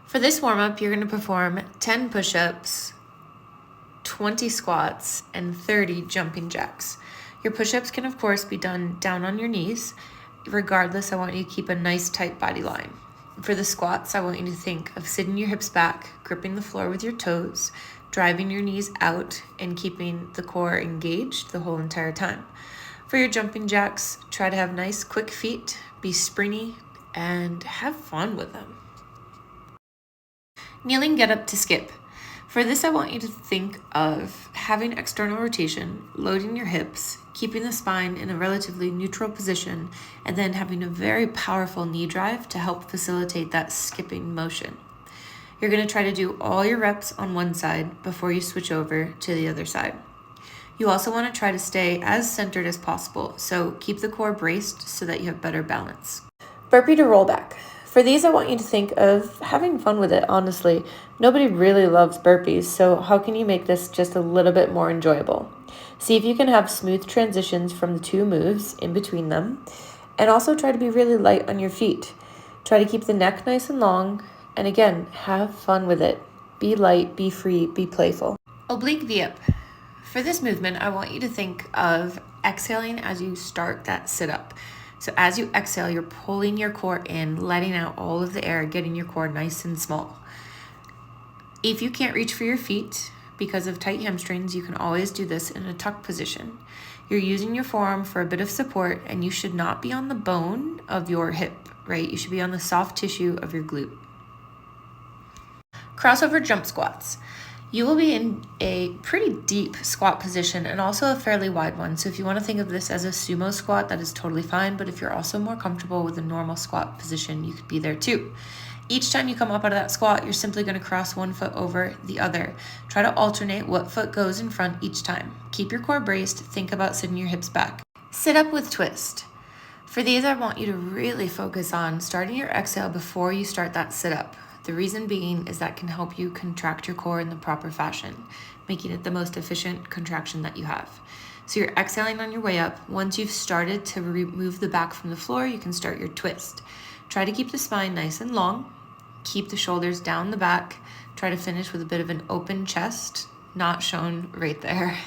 For this warm-up, you're going to perform 10 push-ups, 20 squats, and 30 jumping jacks. Your push-ups can, of course, be done down on your knees. Regardless, I want you to keep a nice tight body line. For the squats, I want you to think of sitting your hips back, gripping the floor with your toes, driving your knees out, and keeping the core engaged the whole entire time. For your jumping jacks, try to have nice, quick feet, be springy, and have fun with them. Kneeling get up to skip. For this, I want you to think of having external rotation, loading your hips, keeping the spine in a relatively neutral position, and then having a very powerful knee drive to help facilitate that skipping motion. You're going to try to do all your reps on one side before you switch over to the other side. You also want to try to stay as centered as possible, so keep the core braced so that you have better balance. Burpee to rollback. For these, I want you to think of having fun with it, honestly. Nobody really loves burpees, so how can you make this just a little bit more enjoyable? See if you can have smooth transitions from the two moves in between them, and also try to be really light on your feet. Try to keep the neck nice and long, and again, have fun with it. Be light, be free, be playful. Oblique V-up. For this movement, I want you to think of exhaling as you start that sit-up. So as you exhale, you're pulling your core in, letting out all of the air, getting your core nice and small. If you can't reach for your feet because of tight hamstrings, you can always do this in a tuck position. You're using your forearm for a bit of support, and you should not be on the bone of your hip, right? You should be on the soft tissue of your glute. Crossover jump squats. You will be in a pretty deep squat position and also a fairly wide one. So if you want to think of this as a sumo squat, that is totally fine. But if you're also more comfortable with a normal squat position, you could be there too. Each time you come up out of that squat, you're simply going to cross one foot over the other. Try to alternate what foot goes in front each time. Keep your core braced. Think about sitting your hips back. Sit up with twist. For these, I want you to really focus on starting your exhale before you start that sit up. The reason being is that can help you contract your core in the proper fashion, making it the most efficient contraction that you have. So you're exhaling on your way up. Once you've started to remove the back from the floor, you can start your twist. Try to keep the spine nice and long. Keep the shoulders down the back. Try to finish with a bit of an open chest, not shown right there.